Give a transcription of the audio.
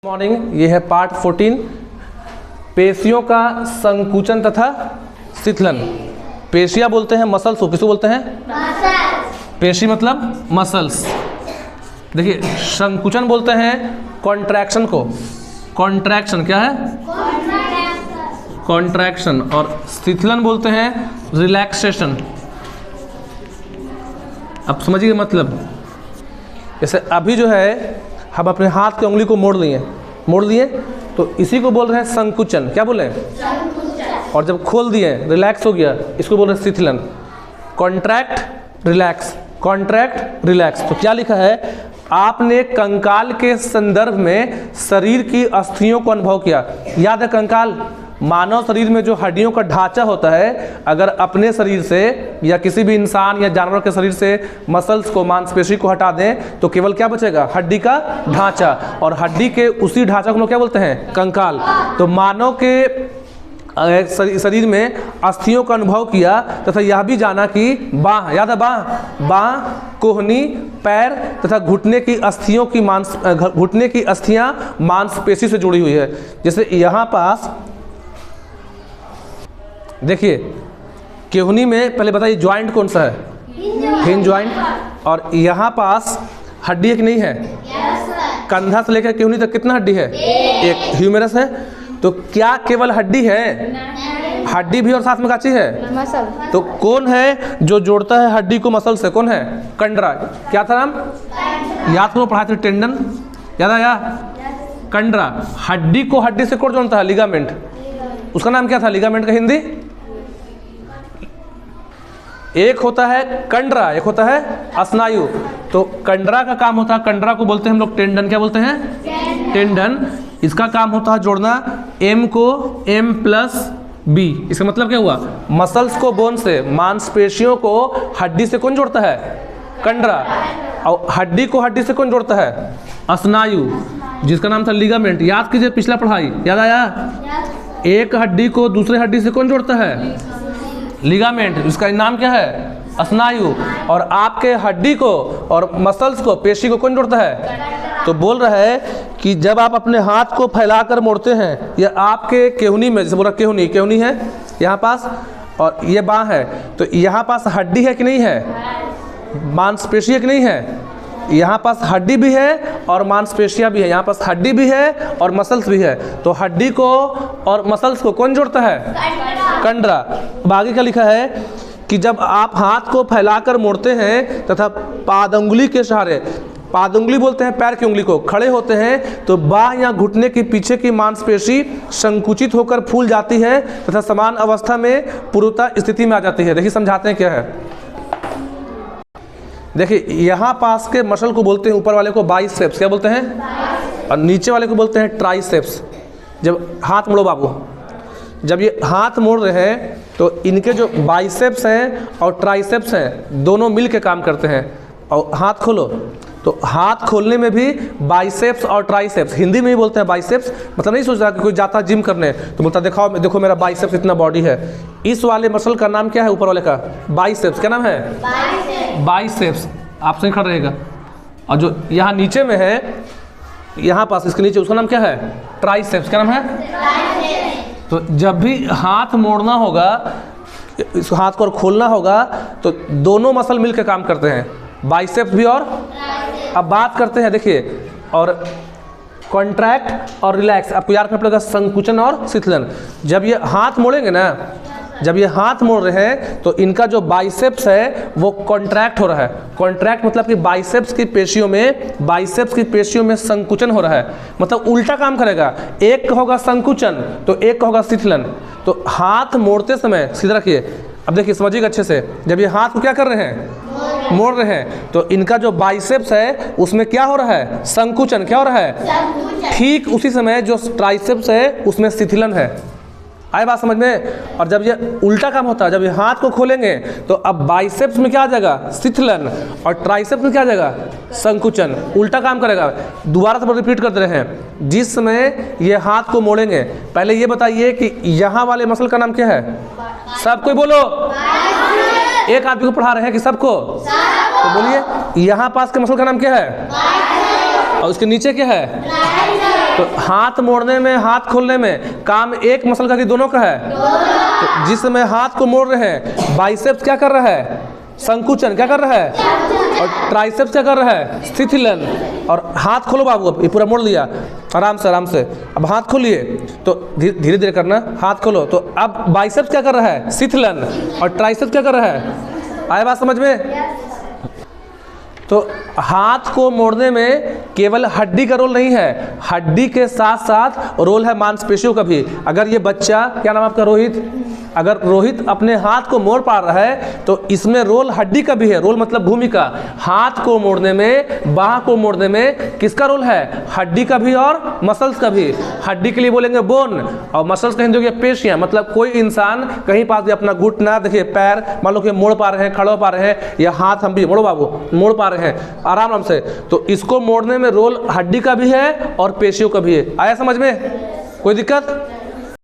Morning, ये है part 14 पेशियों का संकुचन तथा शिथिलन। पेशियां बोलते हैं मसल्स को, किसको बोलते हैं? पेशी मतलब मसल्स। देखिए संकुचन बोलते हैं कॉन्ट्रैक्शन को। कॉन्ट्रैक्शन क्या है? कॉन्ट्रैक्शन। और शिथिलन बोलते हैं रिलैक्सेशन। अब समझिए मतलब, जैसे अभी जो है हम अपने हाथ की उंगली को मोड़ लिए तो इसी को बोल रहे हैं संकुचन। क्या बोले? संकुचन। और जब खोल दिए रिलैक्स हो गया, इसको बोल रहे हैं शिथिलन। Contract relax, contract relax. तो क्या लिखा है? आपने कंकाल के संदर्भ में शरीर की अस्थियों को अनुभव किया। याद है कंकाल? मानव शरीर में जो हड्डियों का ढांचा होता है, अगर अपने शरीर से या किसी भी इंसान या जानवर के शरीर से मसल्स को, मांसपेशी को हटा दें तो केवल क्या बचेगा? हड्डी का ढांचा। और हड्डी के उसी ढांचा को लोग क्या बोलते हैं? कंकाल। तो मानव के शरीर में अस्थियों का अनुभव किया तथा यह भी जाना कि बाह, याद है बाह, कोहनी, पैर तथा घुटने की अस्थियां मांसपेशी से जुड़ी हुई है। जैसे यहाँ पास देखिए केहनी में, पहले बताइए ज्वाइंट कौन सा है? Hinge joint. और यहाँ पास हड्डी है कि नहीं है? कंधा से लेकर केहनी तक कितना हड्डी है? एक ह्यूमेरस है। तो क्या केवल हड्डी है? हड्डी भी और साथ में काची है? मसल। तो कौन है जो जोड़ता है हड्डी को मसल से? कौन है? कंडरा। क्या था नाम? याद करो, पढ़ाए थे टेंडन, याद आया? कंडरा। हड्डी को हड्डी से कौन जोड़ता है? लिगामेंट। उसका नाम क्या था लिगामेंट का हिंदी? एक होता है कंडरा, एक होता है स्नायु। तो कंडरा का काम होता है, कंडरा को बोलते हैं हम लोग टेंडन। क्या बोलते हैं? टेंडन। इसका काम होता है जोड़ना M को M+B। इसका मतलब क्या हुआ? मसल्स को बोन से, मांसपेशियों को हड्डी से कौन जोड़ता है? कंडरा। और हड्डी को हड्डी से कौन जोड़ता है? स्नायु, जिसका नाम था लिगामेंट। याद कीजिए पिछला पढ़ाई, याद आया? एक हड्डी को दूसरे हड्डी से कौन जोड़ता है? लिगामेंट। इसका नाम क्या है? स्नायु। और आपके हड्डी को और मसल्स को, पेशी को कौन जोड़ता है? तो बोल रहा है कि जब आप अपने हाथ को फैलाकर मोड़ते हैं, या आपके केहनी में, जैसे बोला केहनी है यहाँ पास और ये बाँ है, तो यहाँ पास हड्डी है कि नहीं है? मांसपेशी है कि नहीं है? यहाँ पास हड्डी भी है और मांसपेशियां भी है। यहाँ पास हड्डी भी है और मसल्स भी है। तो हड्डी को और मसल्स को कौन जोड़ता है? कंडरा। अब आगे क्या लिखा है कि जब आप हाथ को फैलाकर मोड़ते हैं तथा पादंगुली के सहारे, पादंगुली बोलते हैं पैर की उंगली को, खड़े होते हैं तो बाह या घुटने के पीछे की मांसपेशी संकुचित होकर फूल जाती है तथा समान अवस्था में पूर्णता स्थिति में आ जाती है। देखिए समझाते हैं क्या है। देखिए यहाँ पास के मसल को बोलते हैं, ऊपर वाले को बाइसेप्स। क्या बोलते हैं? और नीचे वाले को बोलते हैं ट्राइसेप्स। जब हाथ मोड़ो बाबू, जब ये हाथ मोड़ रहे हैं तो इनके जो बाइसेप्स हैं और ट्राइसेप्स हैं दोनों मिल के काम करते हैं। और हाथ खोलो तो हाथ खोलने में भी बाइसेप्स और ट्राइसेप्स, हिंदी में ही बोलते हैं बाइसेप्स। मतलब नहीं सोच रहा कि कोई जाता जिम करने तो बोलता देखो मेरा बाइसेप्स इतना बॉडी है। इस वाले मसल का नाम क्या है? ऊपर वाले का बाइसेप्स। क्या नाम है? बाइसेप्स। आपसे ही खड़ा रहेगा। और जो यहाँ नीचे में है, यहाँ पास इसके नीचे, उसका नाम क्या है? ट्राइसेप्स। क्या नाम है? तो जब भी हाथ मोड़ना होगा, इस हाथ को और खोलना होगा तो दोनों मसल मिलकर काम करते हैं, बाइसेप्स भी और। अब बात करते हैं, देखिए, और कॉन्ट्रैक्ट और रिलैक्स। आपको याद रखना पड़ेगा संकुचन और शिथिलन। जब ये हाथ मोड़ेंगे ना, जब ये हाथ मोड़ रहे हैं तो इनका जो बाइसेप्स है वो कॉन्ट्रैक्ट हो रहा है। कॉन्ट्रैक्ट मतलब कि बाइसेप्स की पेशियों में संकुचन हो रहा है, मतलब उल्टा काम करेगा। एक होगा संकुचन तो एक होगा शिथिलन। तो हाथ मोड़ते समय सीधा रखिए। अब देखिए समझिएगा अच्छे से, जब ये हाथ को क्या कर रहे हैं? मोड़ रहे हैं, तो इनका जो बाइसेप्स है उसमें क्या हो रहा है? संकुचन। क्या हो रहा है? ठीक उसी समय जो ट्राइसेप्स है उसमें शिथिलन है। आए बात समझ में? और जब ये उल्टा काम होता है, जब ये हाथ को खोलेंगे तो अब बाइसेप्स में क्या आ जाएगा? शिथिलन। और ट्राइसेप्स में क्या आ जाएगा? संकुचन। उल्टा काम करेगा। दोबारा से रिपीट करते रहे हैं। जिस समय ये हाथ को मोड़ेंगे, पहले ये बताइए कि यहाँ वाले मसल का नाम क्या है? सब कोई बोलो। एक आदमी को पढ़ा रहे हैं कि सबको? तो बोलिए यहाँ पास के मसल का नाम क्या है? और उसके नीचे क्या है? तो हाथ मोड़ने में, हाथ खोलने में काम एक मसल का कि दोनों का है? तो जिस समय हाथ को मोड़ रहे हैं, बाइसेप्स क्या कर रहा है? संकुचन। क्या कर रहा है? और ट्राइसेप्स क्या कर रहा है? शिथिलन। और हाथ खोलो बाबू, अब ये पूरा मोड़ लिया, आराम से आराम से। अब हाथ खोलिए, तो धीरे धीरे करना, हाथ खोलो। तो अब बाइसेप्स क्या कर रहा है? शिथिलन। और ट्राइसेप्स क्या कर रहा है? आया बात समझ में? तो हाथ को मोड़ने में केवल हड्डी का रोल नहीं है, हड्डी के साथ साथ रोल है मांसपेशियों का भी। अगर ये बच्चा, क्या नाम आपका? रोहित। अगर रोहित अपने हाथ को मोड़ पा रहा है तो इसमें रोल हड्डी का भी है। रोल मतलब भूमिका। हाथ को मोड़ने में, बाह को मोड़ने में किसका रोल है? हड्डी का भी और मसल्स का भी। हड्डी के लिए बोलेंगे बोन, और मसल्स कहेंगे जो पेशियां। मतलब कोई इंसान कहीं पास भी अपना घुटना, देखिए पैर मान लो कि मोड़ पा रहे हैं, खड़े हो पा रहे हैं, या हाथ हम भी मोड़ो बाबू, मोड़ पा रहे हैं आराम से, तो इसको मोड़ने में रोल हड्डी का भी है और पेशियों का भी है। आया समझ में? कोई दिक्कत?